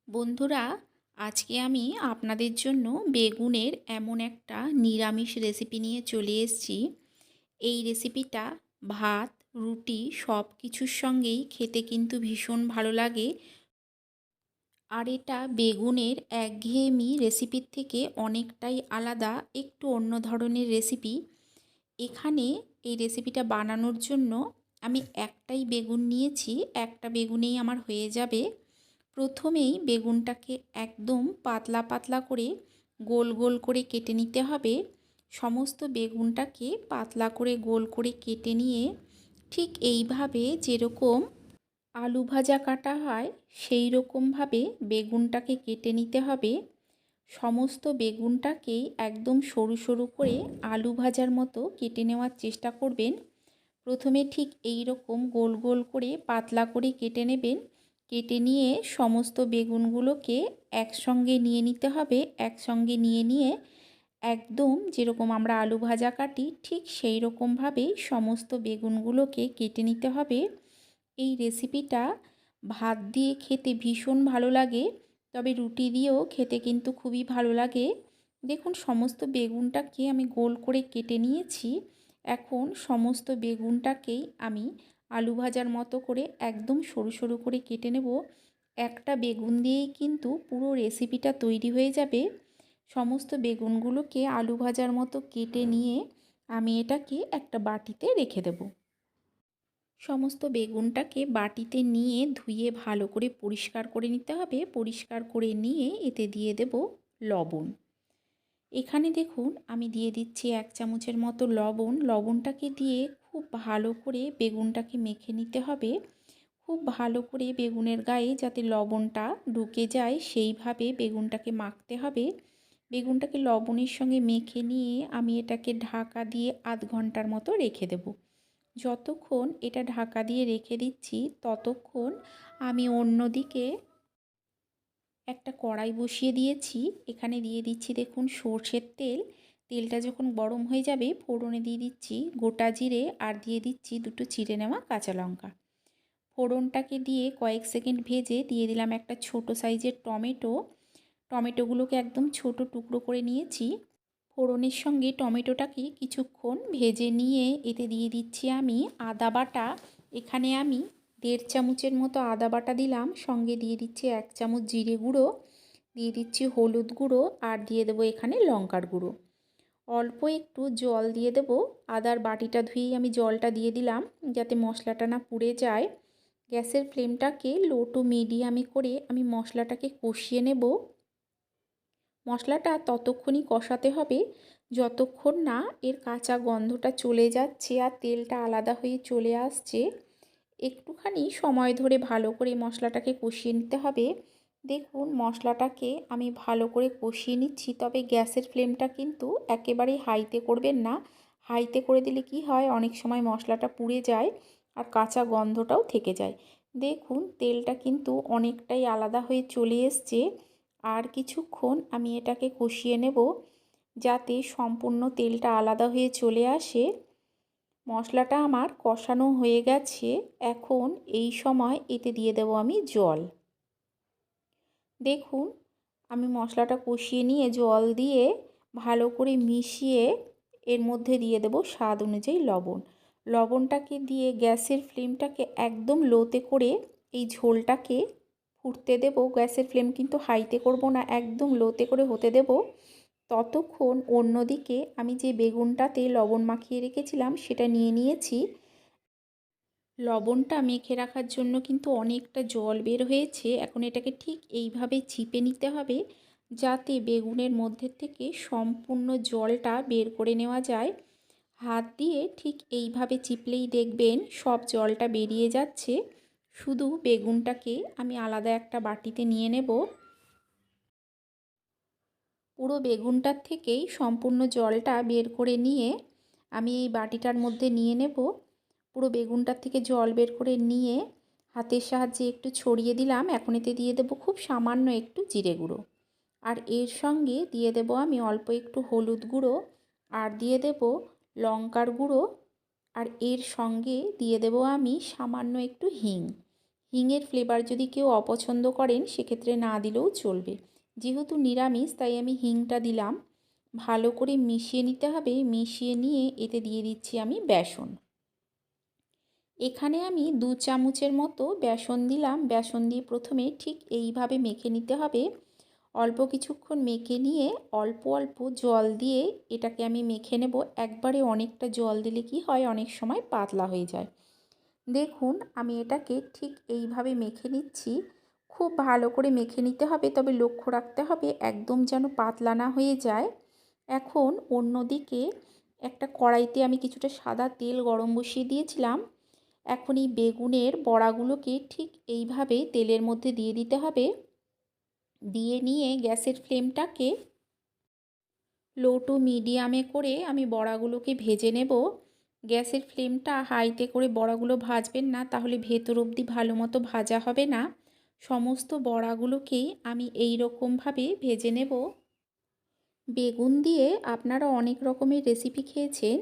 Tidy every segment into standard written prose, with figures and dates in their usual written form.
বন্ধুরা, আজকে আমি আপনাদের জন্য বেগুনের এমন একটা নিরামিষ রেসিপি নিয়ে চলে এসেছি। এই রেসিপিটা ভাত, রুটি সব কিছুর সঙ্গেই খেতে কিন্তু ভীষণ ভালো লাগে। আর এটা বেগুনের একঘেয়েমি রেসিপির থেকে অনেকটাই আলাদা, একটু অন্য ধরনের রেসিপি। এখানে এই রেসিপিটা বানানোর জন্য আমি একটাই বেগুন নিয়েছি, একটা বেগুনেই আমার হয়ে যাবে। প্রথমেই বেগুনটাকে একদম পাতলা পাতলা করে গোল গোল করে কেটে নিতে হবে। সমস্ত বেগুনটাকে পাতলা করে গোল করে কেটে নিয়ে ঠিক এইভাবে যেরকম আলু ভাজা কাটা হয় সেই রকমভাবে বেগুনটাকে কেটে নিতে হবে। সমস্ত বেগুনটাকেই একদম সরু সরু করে আলু ভাজার মতো কেটে নেওয়ার চেষ্টা করবেন। প্রথমে ঠিক এই রকম গোল গোল করে পাতলা করে কেটে নেবেন। কেটে নিয়ে সমস্ত বেগুনগুলোকে একসঙ্গে নিয়ে নিতে হবে। একসঙ্গে নিয়ে একদম যেরকম আমরা আলু ভাজা কাটি ঠিক সেই রকমভাবেই সমস্ত বেগুনগুলোকে কেটে নিতে হবে। এই রেসিপিটা ভাত দিয়ে খেতে ভীষণ ভালো লাগে, তবে রুটি দিয়েও খেতে কিন্তু খুবই ভালো লাগে। দেখুন, সমস্ত বেগুনটাকে আমি গোল করে কেটে নিয়েছি। এখন সমস্ত বেগুনটাকেই আমি আলু ভাজার মতো করে একদম সরু সরু করে কেটে নেব। একটা বেগুন দিয়েই কিন্তু পুরো রেসিপিটা তৈরি হয়ে যাবে। সমস্ত বেগুনগুলোকে আলু ভাজার মতো কেটে নিয়ে আমি এটাকে একটা বাটিতে রেখে দেব। সমস্ত বেগুনটাকে বাটিতে নিয়ে ধুয়ে ভালো করে পরিষ্কার করে নিতে হবে। পরিষ্কার করে নিয়ে এতে দিয়ে দেব লবণ। এখানে দেখুন, আমি দিয়ে দিচ্ছি 1 চামচের মতো লবণ। লবণটাকে দিয়ে খুব ভালো করে বেগুনটাকে মেখে নিতে হবে। খুব ভালো করে বেগুনের গায়ে যাতে লবণটা ঢুকে যায় সেইভাবে বেগুনটাকে মাখতে হবে। বেগুনটাকে লবণের সঙ্গে মেখে নিয়ে আমি এটাকে ঢাকা দিয়ে আধ ঘন্টার মতো রেখে দেব। যতক্ষণ এটা ঢাকা দিয়ে রেখে দিচ্ছি ততক্ষণ আমি অন্যদিকে একটা কড়াই বসিয়ে দিয়েছি। এখানে দিয়ে দিচ্ছি দেখুন সর্ষের তেল। তেলটা যখন গরম হয়ে যাবে ফোড়নে দিয়ে দিচ্ছি গোটা জিরে আর দিয়ে দিচ্ছি দুটো চিড়ে নেওয়া কাঁচা লঙ্কা। ফোড়নটাকে দিয়ে কয়েক সেকেন্ড ভেজে দিয়ে দিলাম একটা ছোট সাইজের টমেটো। টমেটোগুলোকে একদম ছোট টুকরো করে নিয়েছি। ফোড়নের সঙ্গে টমেটোটাকে কিছুক্ষণ ভেজে নিয়ে এতে দিয়ে দিচ্ছি আমি আদা বাটা। এখানে আমি 1.5 চামচের মতো আদা বাটা দিলাম। সঙ্গে দিয়ে দিচ্ছি 1 চামচ জিরে গুঁড়ো, দিয়ে দিচ্ছি হলুদ গুঁড়ো আর দিয়ে দেবো এখানে লঙ্কার গুঁড়ো। অল্প একটু জল দিয়ে দেব। আদার বাটিটা ধুয়েই আমি জলটা দিয়ে দিলাম যাতে মশলাটা না পুড়ে যায়। গ্যাসের ফ্লেমটাকে লো টু মিডিয়ামে করে আমি মশলাটাকে কষিয়ে নেব। মশলাটা ততক্ষণই কষাতে হবে যতক্ষণ না এর কাঁচা গন্ধটা চলে যাচ্ছে আর তেলটা আলাদা হয়ে চলে আসছে। একটুখানি সময় ধরে ভালো করে মশলাটাকে কষিয়ে নিতে হবে। দেখুন, মশলাটাকে আমি ভালো করে কষিয়ে নিচ্ছি, তবে গ্যাসের ফ্লেমটা কিন্তু একেবারেই হাইতে করবেন না। হাইতে করে দিলে কি হয়, অনেক সময় মশলাটা পুড়ে যায় আর কাঁচা গন্ধটাও থেকে যায়। দেখুন, তেলটা কিন্তু অনেকটাই আলাদা হয়ে চলে এসছে। আর কিছুক্ষণ আমি এটাকে কষিয়ে নেব যাতে সম্পূর্ণ তেলটা আলাদা হয়ে চলে আসে। মশলাটা আমার কষানো হয়ে গেছে। এখন এই সময় এতে দিয়ে দেব আমি জল। দেখুন, আমি মশলাটা কষিয়ে নিয়ে জল দিয়ে ভালো করে মিশিয়ে এর মধ্যে দিয়ে দেব স্বাদ অনুযায়ী লবণ। লবণটাকে দিয়ে গ্যাসের ফ্লেমটাকে একদম লোতে করে এই ঝোলটাকে ফুটতে দেব। গ্যাসের ফ্লেম কিন্তু হাইতে করব না, একদম লোতে করে হতে দেব। ততক্ষণ অন্যদিকে আমি যে বেগুনটাতে লবণ মাখিয়ে রেখেছিলাম সেটা নিয়ে নিয়েছি। লবণটা মেখে রাখার জন্য কিন্তু অনেকটা জল বের হয়েছে। এখন এটাকে ঠিক এইভাবে চিপে নিতে হবে যাতে বেগুনের মধ্যে থেকে সম্পূর্ণ জলটা বের করে নেওয়া যায়। হাত দিয়ে ঠিক এইভাবে চিপলেই দেখবেন সব জলটা বেরিয়ে যাচ্ছে। শুধু বেগুনটাকে আমি আলাদা একটা বাটিতে নিয়ে নেব। পুরো বেগুনটার থেকেই সম্পূর্ণ জলটা বের করে নিয়ে আমি এই বাটিটার মধ্যে নিয়ে নেব। পুরো বেগুনটার থেকে জল বের করে নিয়ে হাতের সাহায্যে একটু ছড়িয়ে দিলাম। এখন এতে দিয়ে দেব খুব সামান্য একটু জিরে গুঁড়ো, আর এর সঙ্গে দিয়ে দেব আমি অল্প একটু হলুদ গুঁড়ো, আর দিয়ে দেব লঙ্কার গুঁড়ো, আর এর সঙ্গে দিয়ে দেব আমি সামান্য একটু হিং। হিঙের ফ্লেভার যদি কেউ অপছন্দ করেন সেক্ষেত্রে না দিলেও চলবে। যেহেতু নিরামিষ তাই আমি হিংটা দিলাম। ভালো করে মিশিয়ে নিতে হবে। মিশিয়ে নিয়ে এতে দিয়ে দিচ্ছি আমি বেসন। এখানে আমি 2 চামচের মতো বেসন দিলাম। বেসন দিয়ে প্রথমে ঠিক এইভাবে মেখে নিতে হবে। অল্প কিছুক্ষণ মেখে নিয়ে অল্প অল্প জল দিয়ে এটাকে আমি মেখে নেব। একবারে অনেকটা জল দিলে কি হয়, অনেক সময় পাতলা হয়ে যায়। দেখুন আমি এটাকে ঠিক এইভাবে মেখে নিচ্ছি। খুব ভালো করে মেখে নিতে হবে, তবে লক্ষ্য রাখতে হবে একদম যেন পাতলা না হয়ে যায়। এখন অন্যদিকে একটা কড়াইতে আমি কিছুটা সাদা তেল গরম বসিয়ে দিয়েছিলাম। এখন এই বেগুনের বড়াগুলোকে ঠিক এইভাবে তেলের মধ্যে দিয়ে দিতে হবে। দিয়ে নিয়ে গ্যাসের ফ্লেমটাকে লো টু মিডিয়ামে করে আমি বড়াগুলোকে ভেজে নেব। গ্যাসের ফ্লেমটা হাইতে করে বড়াগুলো ভাজবেন না, তাহলে ভেতর অবধি ভালো মতো ভাজা হবে না। সমস্ত বড়াগুলোকেই আমি এই রকমভাবে ভেজে নেব। বেগুন দিয়ে আপনারা অনেক রকমের রেসিপি খেয়েছেন।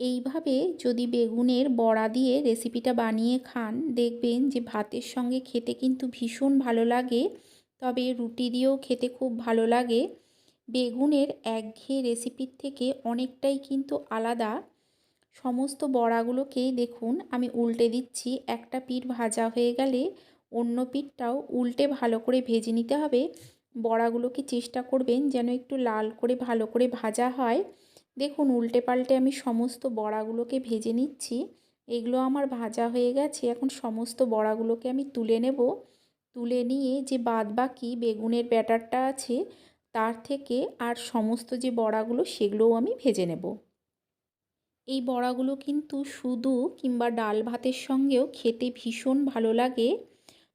এইভাবে যদি বেগুনের বড়া দিয়ে রেসিপিটা বানিয়ে খান, দেখবেন যে ভাতের সঙ্গে খেতে কিন্তু ভীষণ ভালো লাগে, তবে রুটি দিয়েও খেতে খুব ভালো লাগে। বেগুনের একঘেয়ে রেসিপির থেকে অনেকটাই কিন্তু আলাদা। সমস্ত বড়াগুলোকেই দেখুন আমি উল্টে দিচ্ছি। একটা পিঠ ভাজা হয়ে গেলে অন্য পিঠটাও উল্টে ভালো করে ভেজে নিতে হবে। বড়াগুলোকে চেষ্টা করবেন যেন একটু লাল করে ভালো করে ভাজা হয়। দেখুন উল্টে পাল্টে আমি সমস্ত বড়াগুলোকে ভেজে নিচ্ছি। এগুলো আমার ভাজা হয়ে গেছে। এখন সমস্ত বড়াগুলোকে আমি তুলে নেব। তুলে নিয়ে যে বাদবাকি বেগুনের ব্যাটারটা আছে তার থেকে আর সমস্ত যে বড়াগুলো সেগুলোও আমি ভেজে নেব। এই বড়াগুলো কিন্তু শুধু কিংবা ডাল ভাতের সঙ্গেও খেতে ভীষণ ভালো লাগে।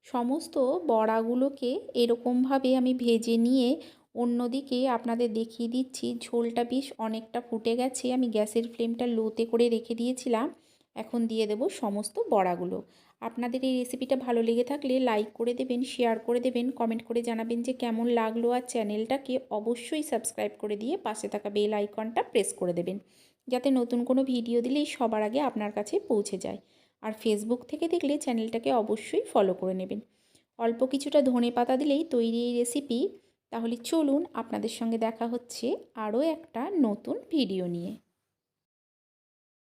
সমস্ত বড়াগুলোকে এরকমভাবে আমি ভেজে নিয়ে অন্যদিকে আপনাদের দেখিয়ে দিচ্ছি। ঝোলটা বেশ অনেকটা ফুটে গেছে। আমি গ্যাসের ফ্লেমটা লোতে করে রেখে দিয়েছিলাম। এখন দিয়ে দেব সমস্ত বড়াগুলো। আপনাদের এই রেসিপিটা ভালো লেগে থাকলে লাইক করে দেবেন, শেয়ার করে দেবেন, কমেন্ট করে জানাবেন যে কেমন লাগলো। আর চ্যানেলটাকে অবশ্যই সাবস্ক্রাইব করে দিয়ে পাশে থাকা বেল আইকনটা প্রেস করে দেবেন, যাতে নতুন কোনো ভিডিও দিলেই সবার আগে আপনার কাছে পৌঁছে যায়। আর ফেসবুক থেকে দেখলে চ্যানেলটাকে অবশ্যই ফলো করে নেবেন। অল্প কিছুটা ধনেপাতা দিলেই তৈরি এই রেসিপি। তাহলে চলুন আপনাদের সঙ্গে দেখা হচ্ছে আরও একটা নতুন ভিডিও নিয়ে।